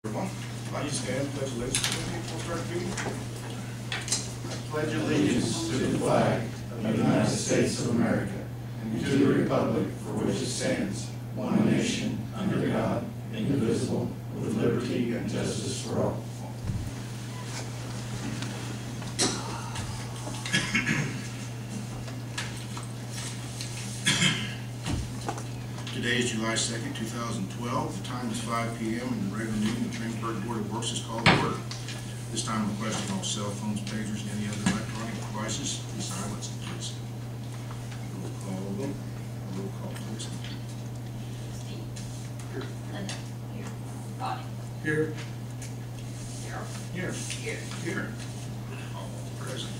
Everyone, I'd like to stand, pledge allegiance to the people, start the meeting. I pledge allegiance to the flag of the United States of America and to the republic for which it stands, one nation, under God, indivisible, with liberty and justice for all. Today is July 2nd, 2012. The time is 5 p.m. and the regular meeting of the Greensburg Board of Works is called to order. This time requesting all cell phones, pagers, and any other electronic devices be silenced, please. Roll call, please. Steve. Here. Linda. Here. Bonnie. Here. Daryl. Here. Here. Here. All present.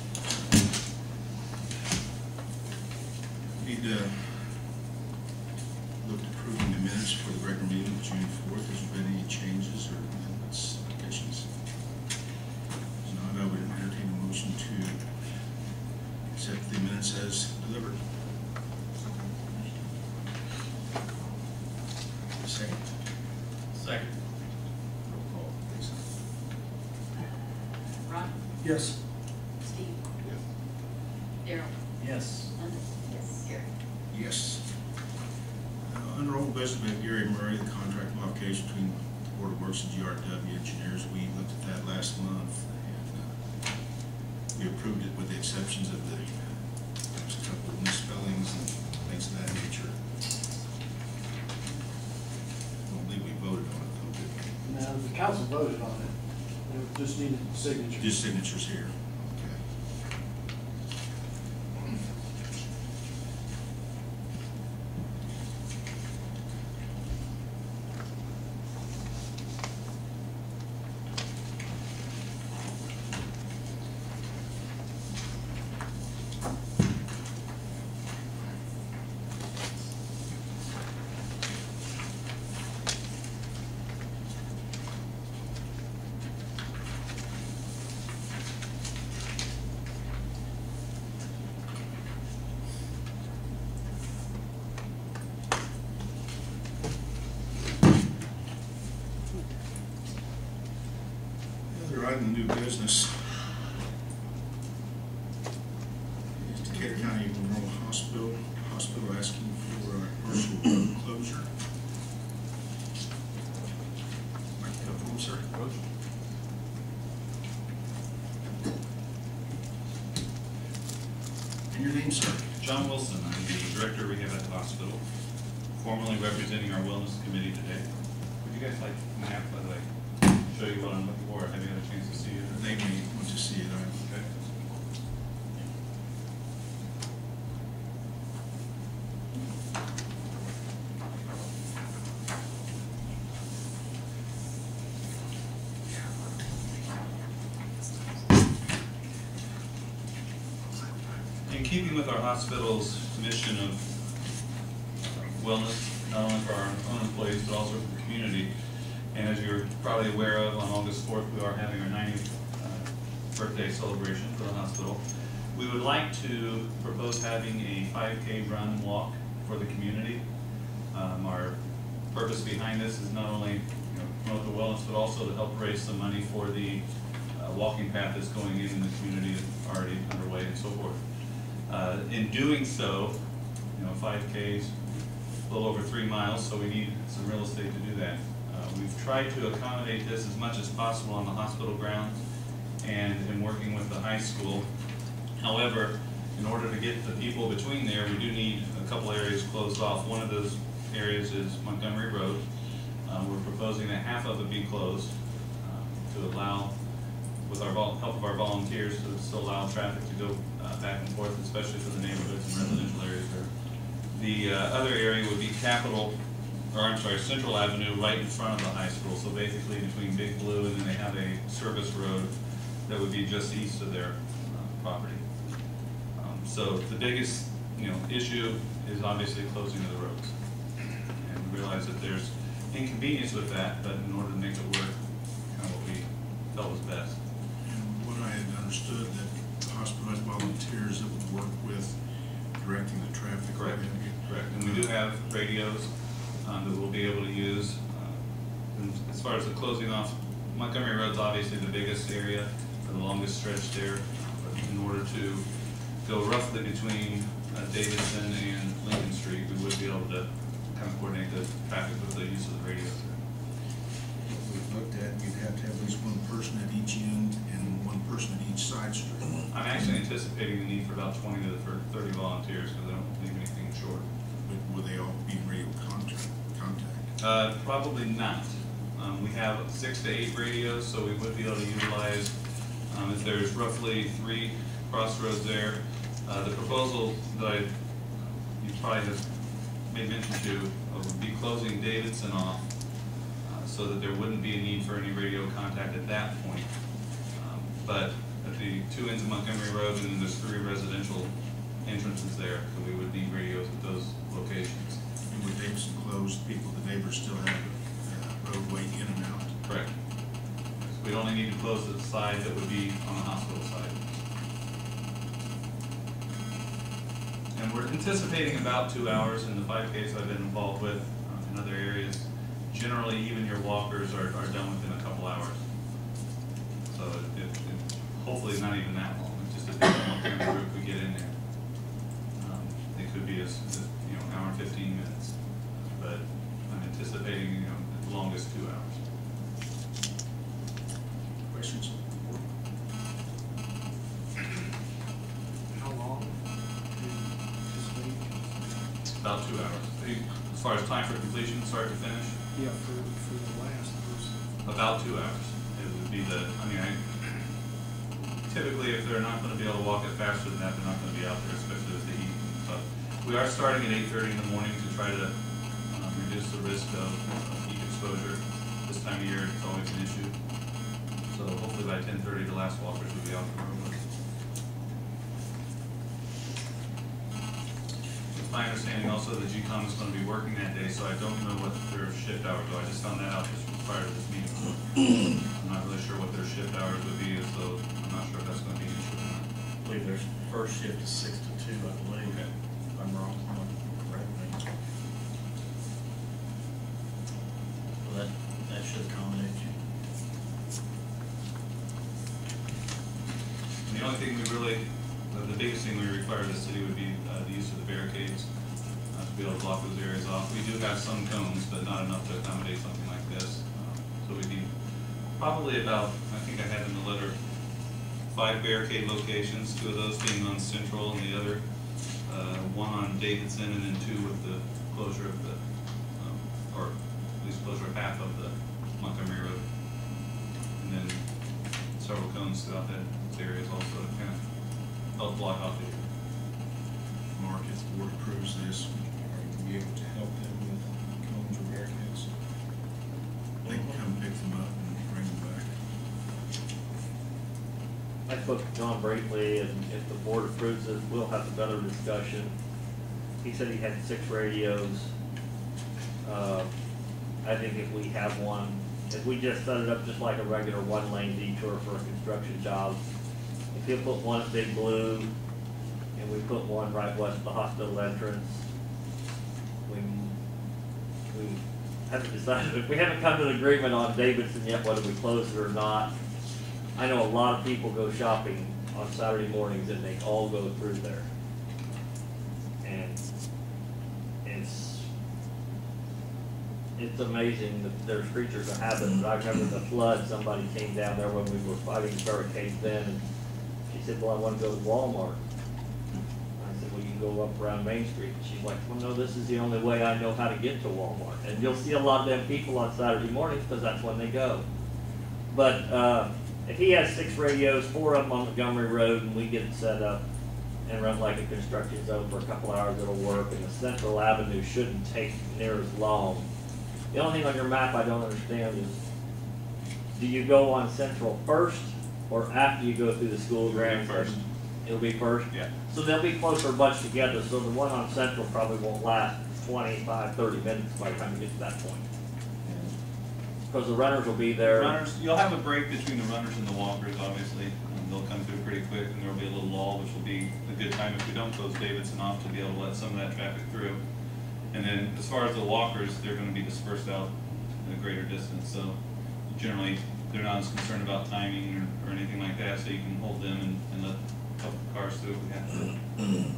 Need to look at approving the minutes for the regular meeting of June 4th. Has there been any changes or amendments, additions? If not, I would entertain a motion to accept the minutes as delivered. Second. Second. Roll call, please. Ron. Yes. Steve. Yes. Daryl. Yes. Linda. Yes. Gary. Yes. Under old business, we have Gary Murray, the contract modification between the Board of Works and GRW Engineers. We looked at that last month and we approved it with the exceptions of there's a couple of misspellings and things of that nature. I don't believe we voted on it though, did we? No, the council voted on it. It just needed signatures. Just signatures here. Okay. Item new business is Decatur County Memorial Hospital asking for a partial road closure. Like that form, sir? And your name, sir? John Wilson, I'm the Director of Rehab at the hospital, formally representing our Wellness Committee today. Would you guys like a map, by the way? Show you what I'm looking for. Have you had a chance to see it? They may want to see it. Okay. In keeping with our hospital's mission of wellness, not only for our own employees, but also for the community, and as you're probably aware of, on August 4th, we are having our 90th birthday celebration for the hospital. We would like to propose having a 5K run and walk for the community. Our purpose behind this is not only promote the wellness, but also to help raise some money for the walking path that's going in the community that's already underway and so forth. In doing so, 5K is a little over 3 miles, so we need some real estate to do that. We've tried to accommodate this as much as possible on the hospital grounds and in working with the high school. However, in order to get the people between there, we do need a couple areas closed off. One of those areas is Montgomery Road. We're proposing that half of it be closed to allow, with our help of our volunteers, to still allow traffic to go back and forth, especially for the neighborhoods and residential areas there. The other area would be Central Avenue right in front of the high school, so basically between Big Blue and then they have a service road that would be just east of their property. So the biggest issue is obviously closing of the roads. And we realize that there's inconvenience with that, but in order to make it work, kind of what we felt was best. And what I had understood that the hospital has volunteers that would work with directing the traffic. Correct. Correct. And we do have radios that we'll be able to use. And as far far as the closing off, Montgomery Road's obviously the biggest area, or the longest stretch there. But in order to go roughly between Davidson and Lincoln Street, we would be able to kind of coordinate the traffic with the use of the radios there. We've looked at, you'd have to have at least one person at each end and one person at each side street. I'm actually anticipating the need for about 20 to 30 volunteers, because I don't leave anything short. But will they all be in radio contact? Probably not. We have 6 to 8 radios, so we would be able to utilize, if there's roughly 3 crossroads there. The proposal that you probably have made mention to would be closing Davidson off so that there wouldn't be a need for any radio contact at that point. But at the 2 ends of Montgomery Road, and then there's 3 residential entrances there, so we would need radios at those locations. And with Davidson closed, the neighbors still have roadway in and out. Correct. So we'd only need to close the side that would be on the hospital side. And we're anticipating about 2 hours in the 5Ks I've been involved with in other areas. Generally, even your walkers are done within a couple hours. So hopefully not even that long. It just depends on what kind of group we get in there. It could be as an hour and 15 minutes, but I'm anticipating at the longest 2 hours. Questions? How long is this About 2 hours. As far as time for completion, start to finish, Yeah, for the last person. about 2 hours. It would be typically if they're not going to be able to walk it faster than that, they're not going to be out there, especially with the heat. But we are starting at 8:30 in the morning to try to reduce the risk of heat exposure. This time of year, it's always an issue. So hopefully by 10:30, the last walkers will be out the road. It's my understanding also that GCOM is going to be working that day, so I don't know what their shift hours are. I just found that out just prior to this meeting. So I'm not really sure what their shift hours would be, so I'm not sure if that's going to be an issue or not. I believe their first shift is 6 to 2, I believe. Okay. If I'm wrong, correct me. Well, that should accommodate you. And the only thing the biggest thing we require of the city would be the use of the barricades to be able to block those areas off. We do have some cones, but not enough to accommodate something like this. So we need probably about, I think I had in the letter, 5 barricade locations, 2 of those being on Central and the other 1 on Davidson, and then 2 with the closure of the, or at least closure of half of the Montgomery Road. And then several cones throughout those areas also to kind of help block off the area. Mark, if the board approves this, are you be able to help them with cones or barricades? They can come pick them up and bring them back. I spoke to John Brakely, and if the board approves it, we'll have a better discussion. He said he had 6 radios. I think if we have one, if we just set it up just like a regular 1-lane detour for a construction job, if you put one at Big Blue, and we put one right west of the hospital entrance, we haven't decided, we haven't come to an agreement on Davidson yet, whether we close it or not. I know a lot of people go shopping on Saturday mornings and they all go through there. And it's amazing that there's creatures of habit. But I remember the flood, somebody came down there when we were fighting barricades then, and she said, well, I want to go to Walmart. I said, well, you can go up around Main Street. And she's like, well, no, this is the only way I know how to get to Walmart. And you'll see a lot of them people on Saturday mornings because that's when they go. But if he has 6 radios, 4 of them on Montgomery Road, and we get it set up and run like a construction zone for a couple hours, it'll work. And the Central Avenue shouldn't take near as long. The only thing on your map I don't understand is, do you go on Central first or after you go through the school grounds? First. It'll be first? Yeah. So they'll be closer bunched together, so the one on Central probably won't last 25, 30 minutes by the time you get to that point. Because the runners will be there. Runners, you'll have a break between the runners and the walkers, obviously, and they'll come through pretty quick, and there'll be a little lull, which will be a good time if we don't close Davidson off to be able to let some of that traffic through. And then as far as the walkers, they're going to be dispersed out at a greater distance, so generally, they're not as concerned about timing or anything like that, so you can hold them and let a couple cars through if we have to.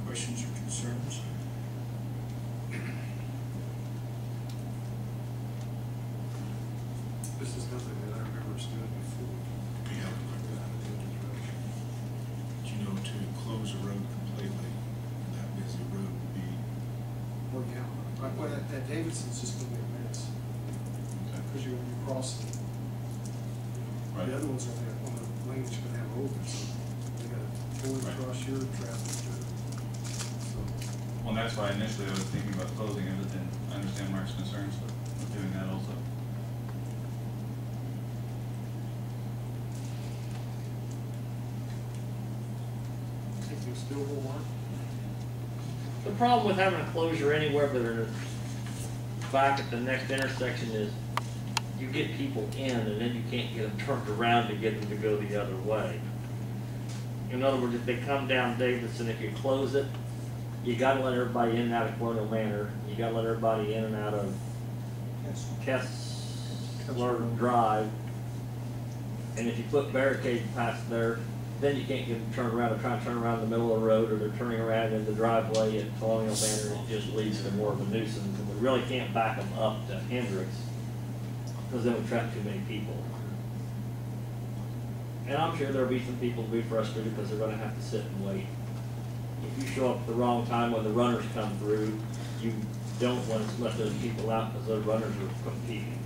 Questions or concerns? This is nothing that I remember us doing before. We haven't looked at it. But you know, to close a road completely, and that busy road would be, Oh, yeah. Like, well, that Davidson's just gonna be a mess. Because you're crossing. Right. The other ones are on the lane that you're gonna have open, so they gotta pull Right. across your traffic too. So, Well, that's why initially I was thinking about closing it, but then I understand Mark's concerns with doing that also. I think you still will want. The problem with having a closure anywhere but back at the next intersection is you get people in and then you can't get them turned around to get them to go the other way. In other words, if they come down Davidson, if you close it, you gotta let everybody in and out of Colonial Manor. You gotta let everybody in and out of Kessler Drive. And if you put barricades past there, then you can't get them turned around. They're trying to turn around in the middle of the road, or they're turning around in the driveway at Colonial Manor. It just leads to more of a nuisance. And we really can't back them up to Hendricks, because then we trap too many people. And I'm sure there'll be some people who'll be frustrated because they're gonna have to sit and wait. If you show up at the wrong time when the runners come through, you don't want to let those people out because those runners are competing.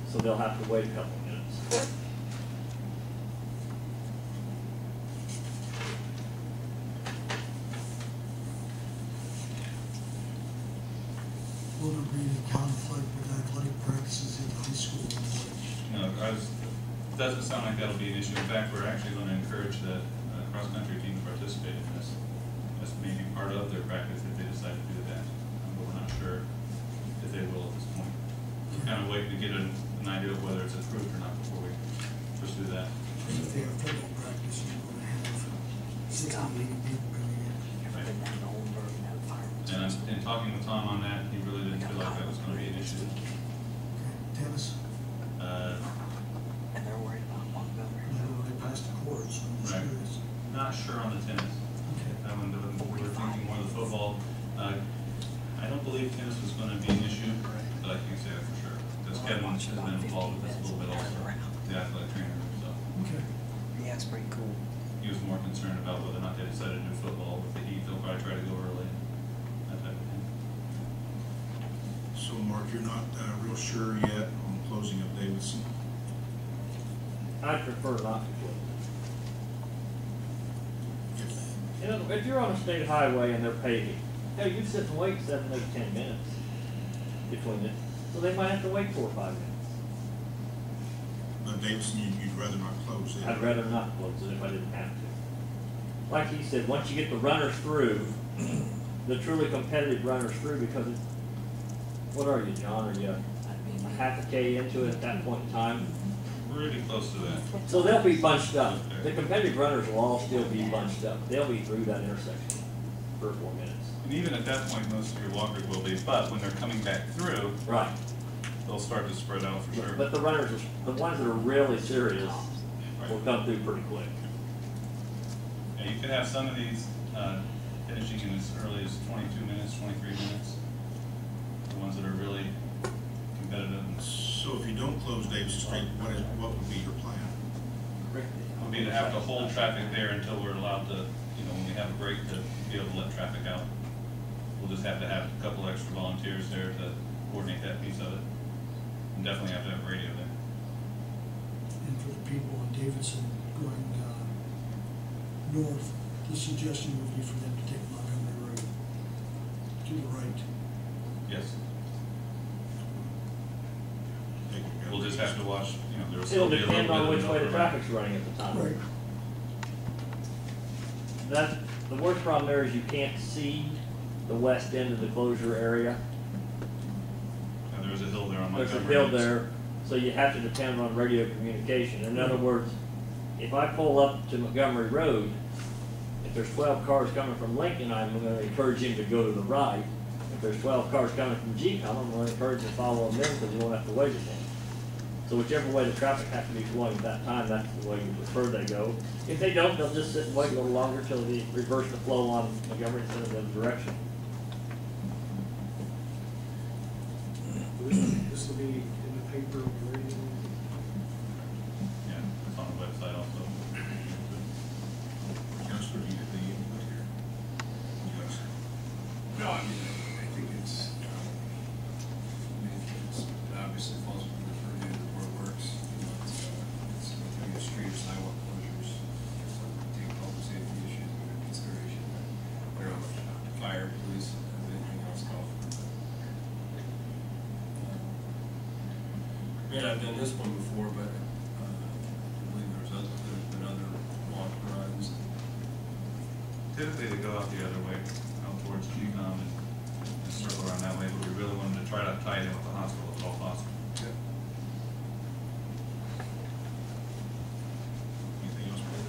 So they'll have to wait a couple minutes. Will there be any conflict with athletic practices in high school and college? No, it doesn't sound like that'll be an issue. In fact, we're actually going to encourage the cross-country team to participate in this. This may be part of their practice if they decide to do that, but we're not sure if they will at this point. We're kind of waiting to get an idea of whether it's approved or not before we pursue that. Because if they have football practice, you're going to have 60, 80 people coming in. Right. And in talking with Tom on that, he really didn't feel like that was going to be an issue. Okay, tennis, And they're worried about Montgomery. they already passed the court, so I'm just Right. curious. Not sure on the tennis. Okay. We were thinking more of the football. I don't believe tennis was going to be an issue, but I can't say that for sure. Because Kevin has been involved with this a little bit also, the athletic trainer, so Okay. Yeah, it's pretty cool. he was more concerned about whether or not they decided to do football with the heat. They'll probably try to go early, that type of thing. so Mark, you're not real sure yet on closing of Davidson? I'd prefer not to close If, it. You know, if you're on a state highway and they're paving, hell, you sit and wait 7, 8, 10 minutes between it. So they might have to wait 4 or 5 minutes. but Davidson, you'd rather not close it? I'd rather not close it if I didn't have to. Like he said, once you get the runners through, the truly competitive runners through, because it's, what are you, John? Are you a half a K into it at that point in time? Really close to that. So they'll be bunched up. The competitive runners will all still be bunched up. They'll be through that intersection for 4 minutes. And even at that point, most of your walkers will be, but when they're coming back through, Right. they'll start to spread out for sure. But the runners, the ones that are really serious, will come through pretty quick. Yeah, you could have some of these finishing in as early as 22 minutes, 23 minutes. The ones that are really competitive. So if you don't close Davidson Street, what would be your plan? Would be to have to hold traffic there until we're allowed to, when we have a break, to be able to let traffic out. We'll just have to have a couple extra volunteers there to coordinate that piece of it. And definitely have to have radio there. And for the people in Davidson going north, the suggestion would be for them to take Montgomery Road to the right. Yes. Take it. We'll just have to watch, there'll It'll still be a little bit depend on of which an way the overlap. traffic's running at the time. Right. The worst problem there is you can't see the west end of the closure area. And there's a hill there on There's a Montgomery. hill there, so you have to depend on radio communication. In other words, if I pull up to Montgomery Road, If there's 12 cars coming from Lincoln, I'm gonna encourage him to go to the right. If there's 12 cars coming from GCOM, I'm gonna encourage him to follow them because you won't have to wait as long. So whichever way the traffic has to be flowing at that time, that's the way we prefer they go. If they don't, they'll just sit and wait a little longer till they reverse the flow on Montgomery instead of the other direction. This will be in the paper, radio. Yeah, it's on the website also. Counselor, do you have any input here? Yes. No, I mean, I think it's obviously falls within the purview of the board of works. You know, it's looking at street or sidewalk closures, take public safety issues into consideration. They're on fire, police, and anything else called. Yeah, I've done this one before, but I believe there's been other walk runs. Typically, they go out the other way, out towards GCOM and circle around that way, but we really wanted to try to tie it in with the hospital if all possible. Yep. Anything else, Board?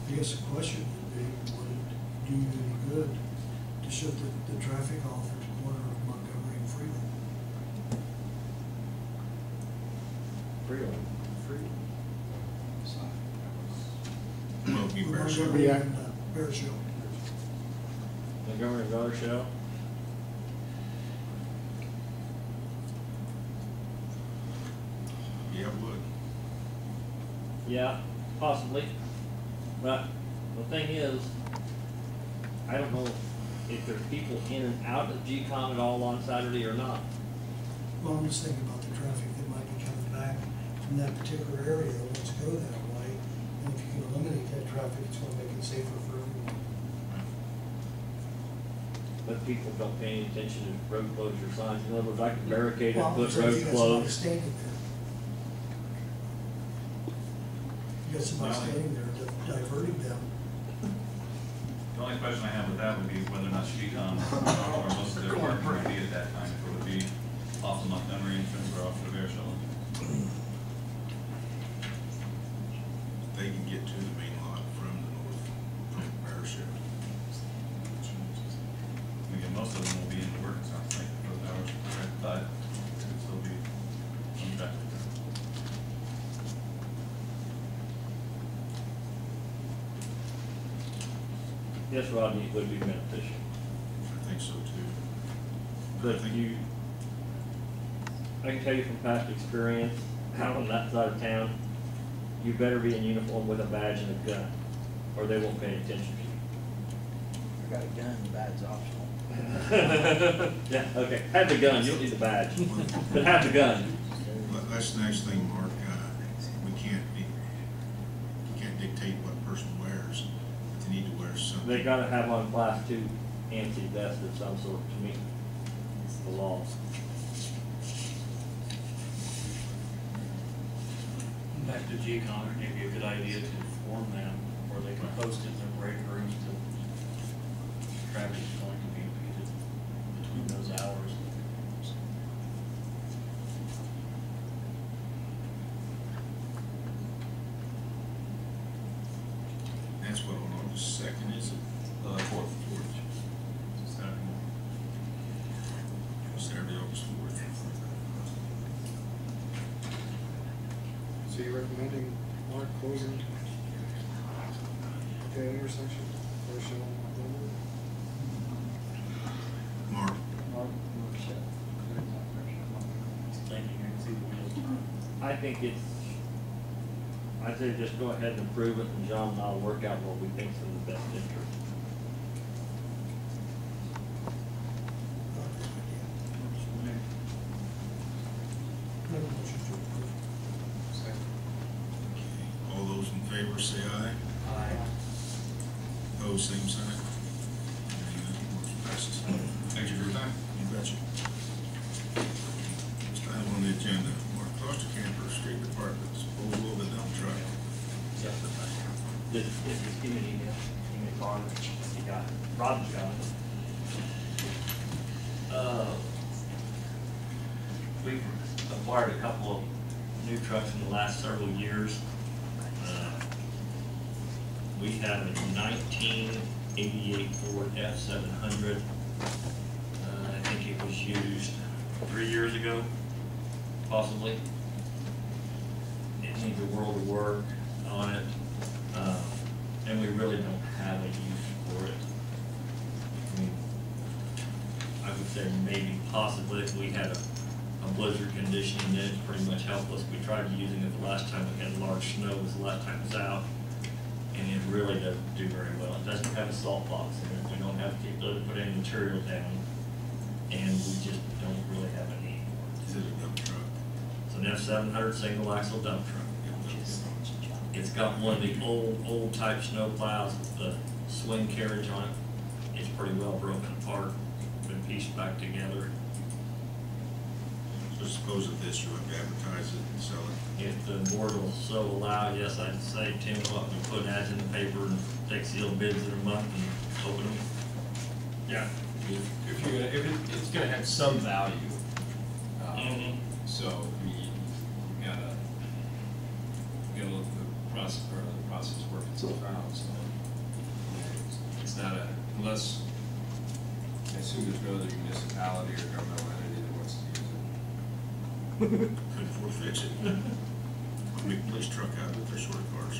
I guess the question would be, would it do you any good to shut the traffic off at the corner of Montgomery and Freeland? Freeland. Well, it'd be Bear Show. Montgomery and Bear Show. Montgomery and Brother Show. Yeah, it would. Yeah, possibly. But the thing is, I don't know if there's people in and out of GCOM at all on Saturday or not. Well, I'm just thinking about the traffic that might be coming back from that particular area that wants to go that way. And if you can eliminate that traffic, it's gonna make it safer for everyone. But people don't pay any attention to road closure signs. In other words, I can barricade it, Well, put so if road you got somebody closed. standing there. You got somebody Well, standing there diverting them. The only question I have with that would be whether or not GCOM or most of their work would be at that time, if it would be off the Montgomery entrance or off the Bear Show. They can get to the main lot from the north, from Bear Show. Again, most of them will be in work, it sounds like, for those hours, but it'll still be some traffic. Yes, Rodney, it would be beneficial. I think so too. But you, I can tell you from past experience, out on that side of town, you better be in uniform with a badge and a gun, or they won't pay any attention I got a gun, the bad's optional. to you. Yeah, okay, have the gun, you don't need the badge, but have the gun. But that's the next thing, Mark, you can't dictate what a person wears, but they need to wear something. They gotta have on class 2 ANSI vest of some sort to meet the law. Back to GCOM, it may be a good idea to inform them, or they can post in their break rooms to traffic is going to be impeded between those hours. That's what, on August 2nd, is it? 4th. Saturday. Saturday, August 4th. So you're recommending, Mark, closing the intersection, Bear Show, Montgomery? Mark, Thank you, see the wheels. I think it's, I say just go ahead and approve it, and John and I'll work out what we think's in the best interest. Make a motion to approve. all those in favor say aye. Opposed, same sign. Motion passes. Thank you for your time. You betcha. Next item on the agenda, Mark Klosterkemper, Street Department, disposal of the dump truck. Just give me an email, give me a call, you got it, Rob's got it. We've acquired a couple of new trucks in the last several years. We have a 1988 Ford F700. I think it was used 3 years ago, possibly. It needs a world of work on it, and we really don't have a use for it. I mean, I would say maybe possibly if we had a blizzard condition in it, it's pretty much helpless. We tried using it the last time we had large snow, was the last time it was out, and it really doesn't do very well. It doesn't have a salt box in it. We don't have the ability to put any material down, and we just don't really have a need for Is it a dump truck? it. It's an F700 single axle dump truck. It's got one of the old type snow plows with the swing carriage on it. It's pretty well broken apart, been pieced back together. So suppose of this, you have to advertise it and sell it. If the board will so allow, yes, I'd say Tim will up and put ads in the paper and take sealed bids in a month and open them. Yeah, if you're gonna, it's gonna have some value. So you gotta let the process work itself out, so. It's not unless, I assume there's no other municipality or governmental entity that wants to use it. Couldn't afford to fix it. Big police truck out with their short cars.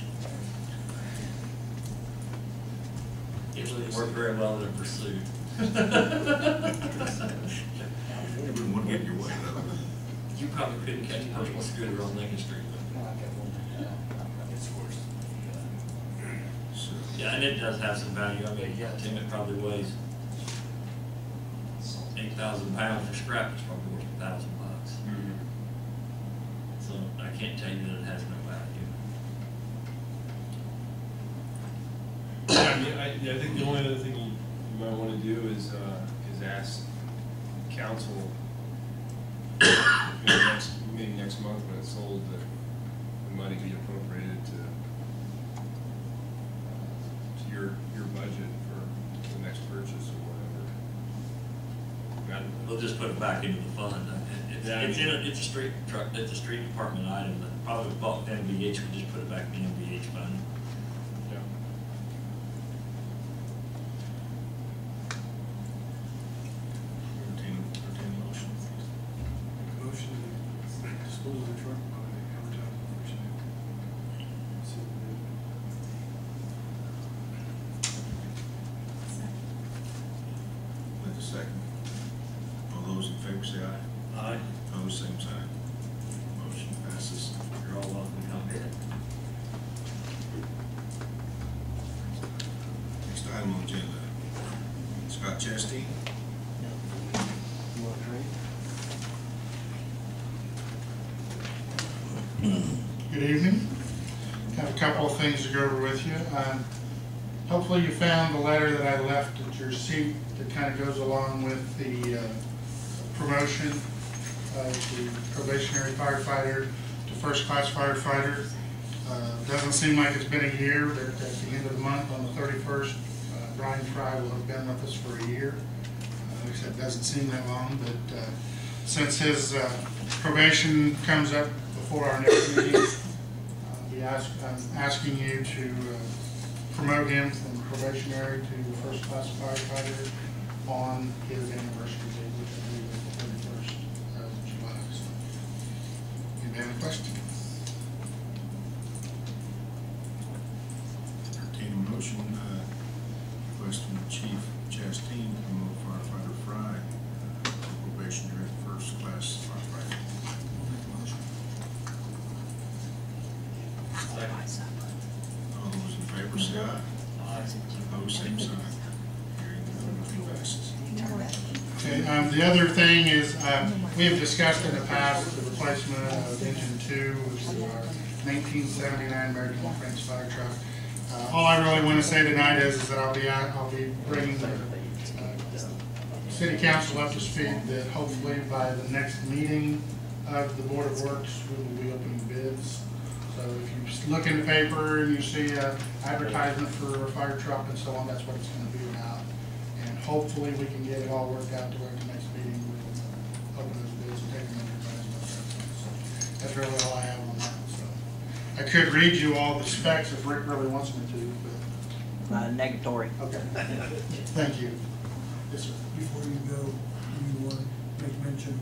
It wouldn't work very well in a pursuit. You wouldn't want to get in your way though. You probably couldn't catch a personal scooter on Lincoln Street. So, Yeah, and it does have some value. I mean, yeah, Tim, it probably weighs 8,000 pounds. For scrap, it's probably worth $1,000 bucks. So I can't tell you that it has no value. Yeah, I mean, I think the only other thing you might want to do is ask council, maybe next month when it's sold, that the money be appropriated to your budget for the next purchase or whatever. We'll just put it back into the fund. It's a street truck, it's a street department item that probably bought with MVH, we just put it back in the MVH fund. Yeah. entertain a motion. Motion to dispose of the truck by advertising for sale. With a second. All those in favor say aye. Aye. Opposed, same sign. Motion passes. You're all welcome to come in. Next item on the agenda. Scott Chasteen. You want to read? Good evening. Have a couple of things to go over with you. Hopefully you found the letter that I left at your seat that kind of goes along with the promotion of the probationary firefighter to first class firefighter. Doesn't seem like it's been a year, but at the end of the month on the 31st, Brian Fry will have been with us for a year. Like I said, it doesn't seem that long, but since his probation comes up before our next meeting, I'm asking you to promote him from probationary to first class firefighter on his anniversary date, which I believe is the 31st of July. So, you have any questions? Entertain a motion, request from Chief Chasteen to promote firefighter Fry, probationary first class firefighter. All those in favor say aye. Opposed, same sign. Hearing none, motion passes. Okay, the other thing is, we have discussed in the past the replacement of engine 2, which is our 1979 American French fire truck. All I really want to say tonight is that I'll be bringing the city council up to speed that hopefully by the next meeting of the Board of Works, we will be opening bids. So if you look in the paper and you see an advertisement for a fire truck and so on, that's what it's going to be about. And hopefully we can get it all worked out to where the next meeting we'll open those bids and take them under advisement. So that's really all I have on that. So I could read you all the specs if Rick really wants me to, but Negatory. Okay. Thank you. Yes, sir. Before you go, do you want to make mention?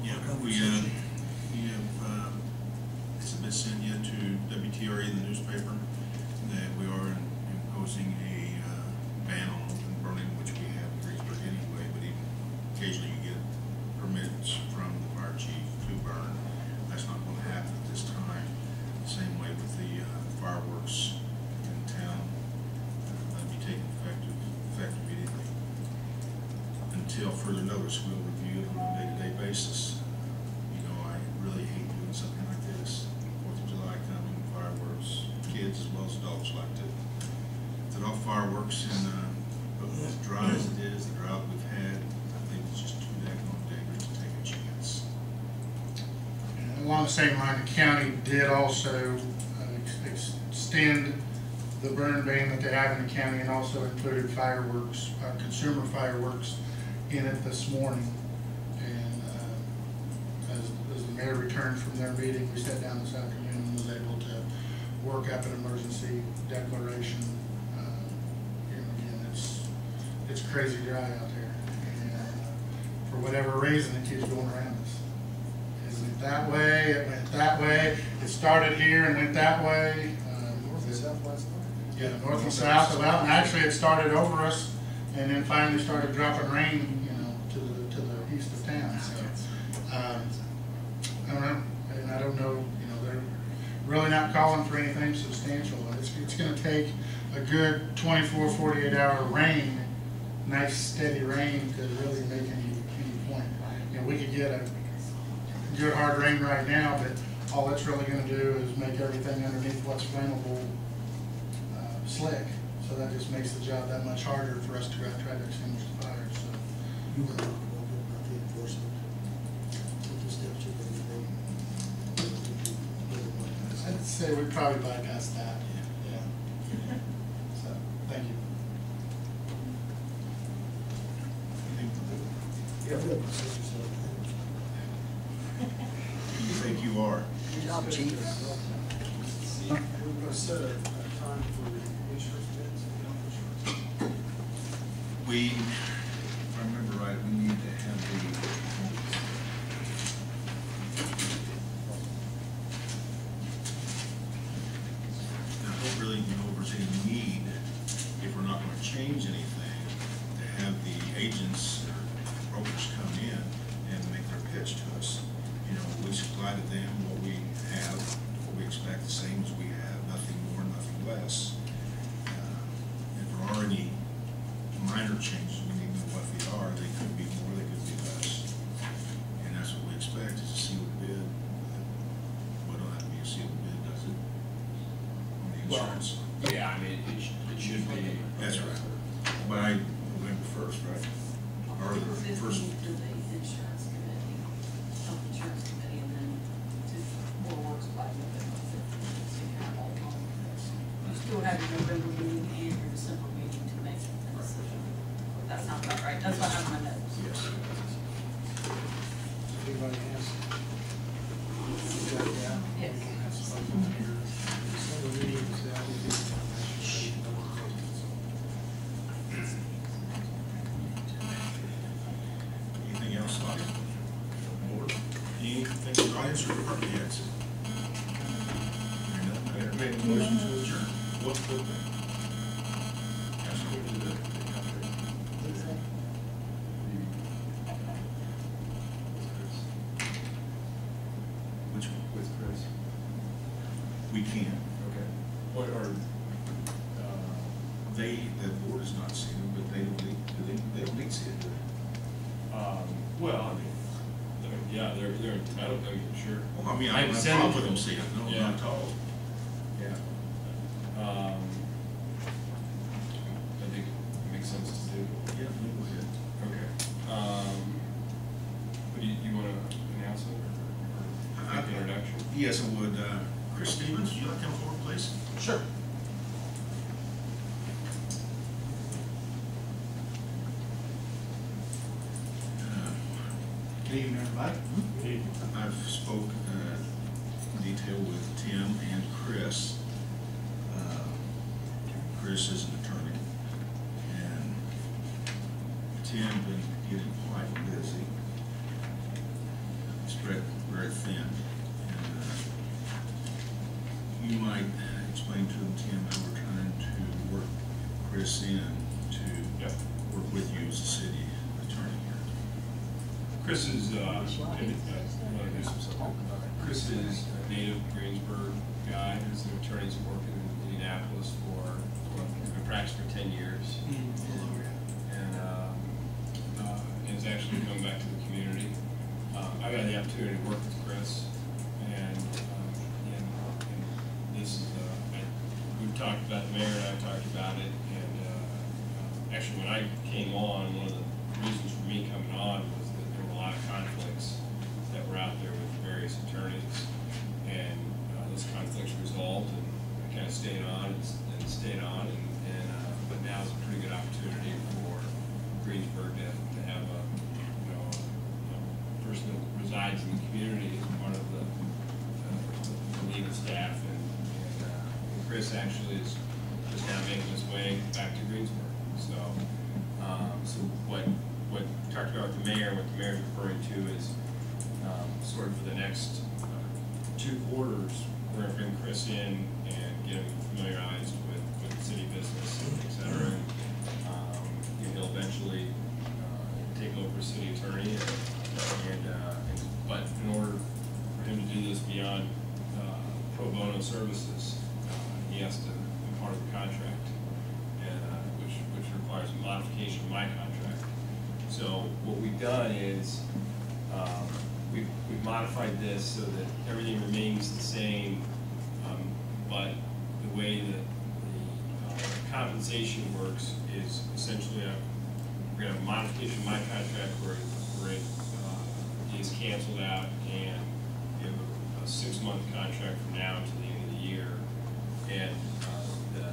Yeah, we have, it's been sent yet to WTRE, the newspaper, that we are imposing a ban on open burning, which we have in Greensburg anyway, but even occasionally you get permits from the fire chief to burn. That's not going to happen at this time. Same way with the fireworks in town. That'll be taking effect immediately. Until further notice, we'll review it on a day-to-day basis. You know, I really hate doing something like this. 4th of July coming, fireworks, kids as well as adults like to set off fireworks, and but as dry as it is, the drought we've had, I think it's just too daggone dangerous to take a chance. Along the same line, the county did also extend the burn ban that they have in the county, and also included fireworks, consumer fireworks in it this morning. And as the mayor returned from their meeting, we sat down this afternoon and was able to work up an emergency declaration. Again, it's crazy dry out there, and for whatever reason, it keeps going around us. It went that way, it went that way, it started here and went that way. North and south last night. Yeah, north and south, well, and actually it started over us, and then finally started dropping rain, to the east of town. So, I don't know, and I don't know, they're really not calling for anything substantial. It's going to take a good 24, 48 hour rain, nice steady rain, to really make any point. We could get a good hard rain right now, but all it's really going to do is make everything underneath what's flammable slick. So that just makes the job that much harder for us to try to extinguish the fire. So You were talking a little bit about the enforcement. What the steps you're going to take. I'd say we'd probably bypass that. Yeah. So thank you. Yeah, good. Who do you think you are? Good job, Chief. We're going to set a time for the insurance bids and health insurance. We, if I remember right, we need to have I don't really know if there's any need, if we're not going to change anything, to have the agents or brokers come in and make their pitch to us. We supply to them what we have, what we expect, the same as we have, nothing more, nothing less. If there are any minor changes, we need to know what they are. They could be more, they could be less. And that's what we expect, is a sealed bid. Well, don't have to be a sealed bid, does it? On the insurance? Yeah, I mean, it should be. That's right. By November 1st, right? Or the first. To the insurance committee, health insurance committee, and then to more works by November 5th. So you have all of this. You still have your November meeting and your December meeting to make a decision. That sounds about right. That's what I have in my notes. Yes. Anybody has? You got it down? Yes. December meetings, that will be. Anything else, Lonnie? Board? Anything from the audience or department heads? Hearing none, I entertain a motion to adjourn. What's the thing? That's what we do. Which one? With Chris. We can. Okay. What are, The board is not seeing them, but they don't need, they don't need to see it, do they? well, I mean, they're entitled to, sure. Well, I mean, I I don't have a sent problem it with to them seeing it, no, Yeah. not at all. Yeah. I think it makes sense to do. Yeah, we go ahead. Okay. But you want to announce it or make an introduction? Yes, I would. Chris Stevens, would you like to come forward, please? Sure. Good evening, everybody. I've spoke in detail with Tim and Chris. Chris is an attorney, Tim been getting quite busy, spread very thin. And you might explain to them, Tim, how we're trying to work Chris in to work with you as a city attorney here. Chris is, Chris is a native Greensburg guy. He's an attorney who's working in Indianapolis he's been practicing for 10 years. And has actually come back to the community. I got the opportunity to work with Chris, and this is, we've talked about the mayor and I've talked about it, and actually when I came on, one of the reasons for me coming on was that there were a lot of conflicts that were out there with various attorneys, and those conflicts resolved, and I kind of stayed on and stayed on, but now is a pretty good opportunity for Greensburg to have a person that resides in the community as part of the legal staff, and Chris actually is just now making his way back to Greensburg. So, so what we talked about with the mayor, what the mayor is referring to is sort of for the next 2 quarters, we're going to bring Chris in and get him familiarized with the city business, et cetera. And he'll eventually take over as city attorney, but in order for him to do this beyond pro bono services, he has to be part of the contract, and which requires a modification of my contract. So what we've done is we've modified this so that everything remains the same, but the way that the compensation works is essentially we're going to have a modification of my contract where it is canceled out, and we have a 6-month contract from now until the end of the year, and the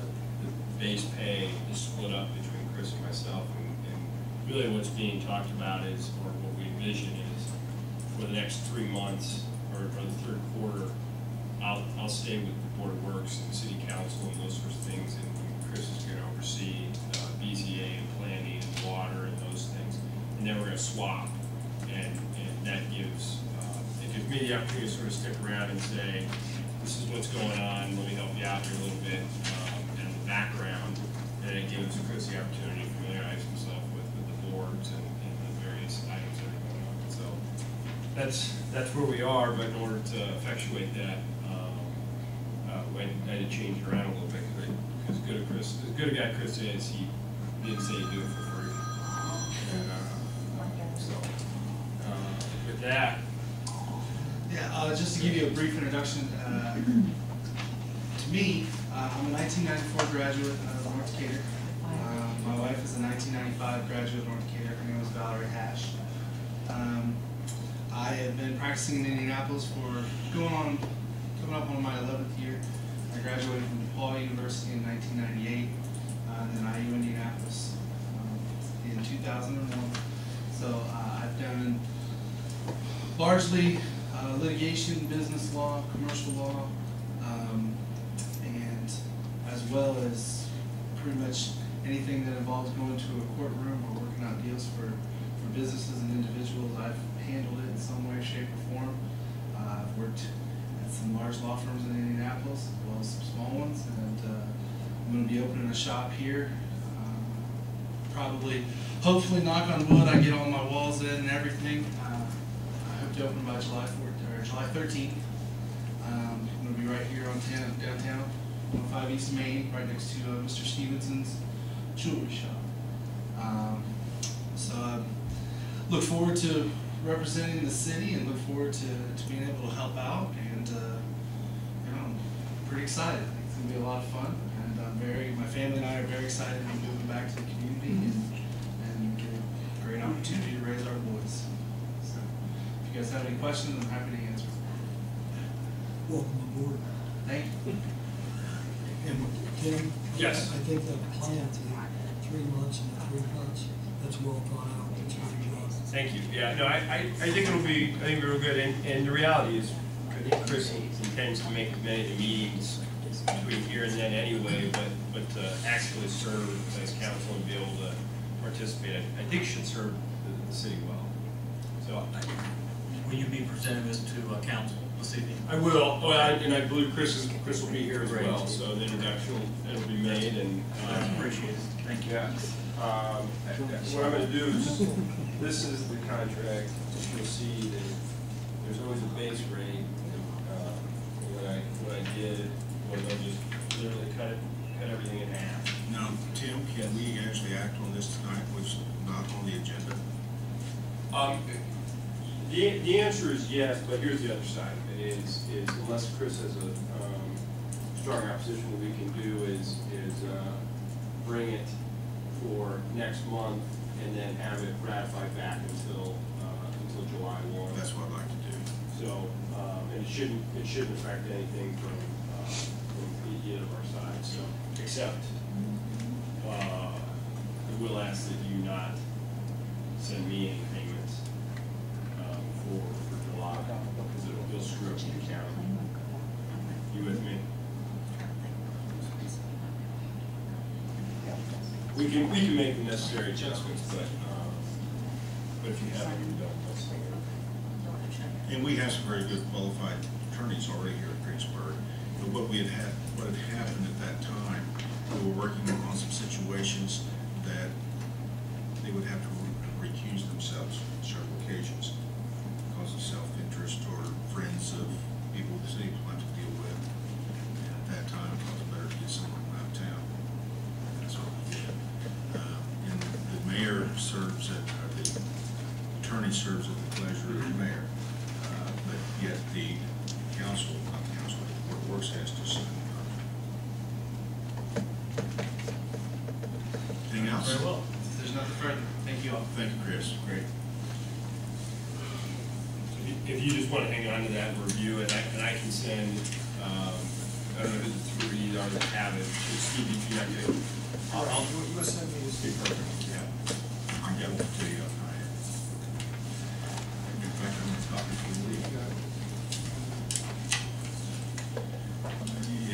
base pay is split up between Chris and myself, and really what's being talked about is, or what we envision is, for the next 3 months, or the 3rd quarter, I'll stay with the Board of Works and City Council and those sorts of things, and Chris is going to oversee BZA and planning and water and those things, and then we're going to swap, and that gives me the opportunity to sort of stick around and say, this is what's going on, let me help you out here a little bit in the background, and it gives Chris the opportunity to familiarize himself with the boards and the various items that are going on. So that's where we are, but in order to effectuate that, I had to change it around a little bit, because as good a guy Chris is, he didn't say he'd do it for free. And, so with that, yeah, just to give you a brief introduction, to me, I'm a 1994 graduate of North Decatur. My wife is a 1995 graduate of North Decatur. Her name was Valerie Hash. I have been practicing in Indianapolis for coming up on my 11th year. I graduated from DePaul University in 1998, and then IU Indianapolis in 2001. So I've done largely litigation, business law, commercial law, and as well as pretty much anything that involves going to a courtroom or working out deals for businesses and individuals. I've handled it in some way, shape, or form. I've worked at some large law firms in Indianapolis, as well as some small ones, and I'm going to be opening a shop here. Hopefully, knock on wood, I get all my walls in and everything. I hope to open by July 13th. I'm going to be right here on downtown, 105 East Main, right next to Mr. Stevenson's jewelry shop. So I look forward to representing the city and look forward to being able to help out, and I'm pretty excited. I think it's going to be a lot of fun, and my family and I are very excited to be moving back to the community and get a great opportunity to raise our boys. So if you guys have any questions, I'm happy to answer. Welcome aboard. Thank you. And Tim? Yes. I think that plan, the 3 months and the 3 months, that's well thought out. That's a good job. thank you. Yeah, no, I think it'll be, real good, and the reality is, I think Chris intends to make as many of the meetings between here and then anyway, but to actually serve as counsel and be able to participate, I think should serve the city well. So Will you be presenting this to council this evening? I will, and I believe Chris will be here as Great. well, so the introduction will be made and. That's appreciated, thank you. Yeah. What I'm gonna do is, this is the contract, you'll see that there's always a base rate. What I did was I just literally cut everything in half. Now, Tim, can we actually act on this tonight, which is not on the agenda? The answer is yes, but here's the other side of it, is unless Chris has a strong opposition, what we can do is bring it for next month and then have it ratified back until July 1. That's what I'd like to do. So, and it shouldn't affect anything from either of our sides, so, except, I will ask that you not send me any payments, for July, because it'll screw up the account. You with me? We can make the necessary adjustments, but if you have any, don't. And we have some very good qualified attorneys already here at Greensburg. But what had happened at that time, we were working on some situations that they would have to recuse themselves on several occasions because of self-interest or friends of people the city wanted to deal with. And at that time, it was better to get someone out of town. That's what we did. And the mayor serves at, or the attorney serves at the pleasure of the mayor. But yet the council, not the council, but the Board of Works has to sign the contract. Anything else? Very well. If there's nothing further, thank you all. Thank you, Chris. Great. If you just want to hang on to that and review it, and I can send, I don't know who the three are that have it, just Steve, if you're not getting. You must send me this. Perfect, yeah. I'll get it to you. In fact, I'm going to copy for the league.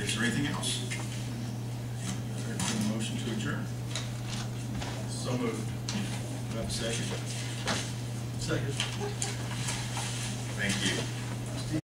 Is there anything else? A motion to adjourn. So moved. Do I have a second? Second. Thank you.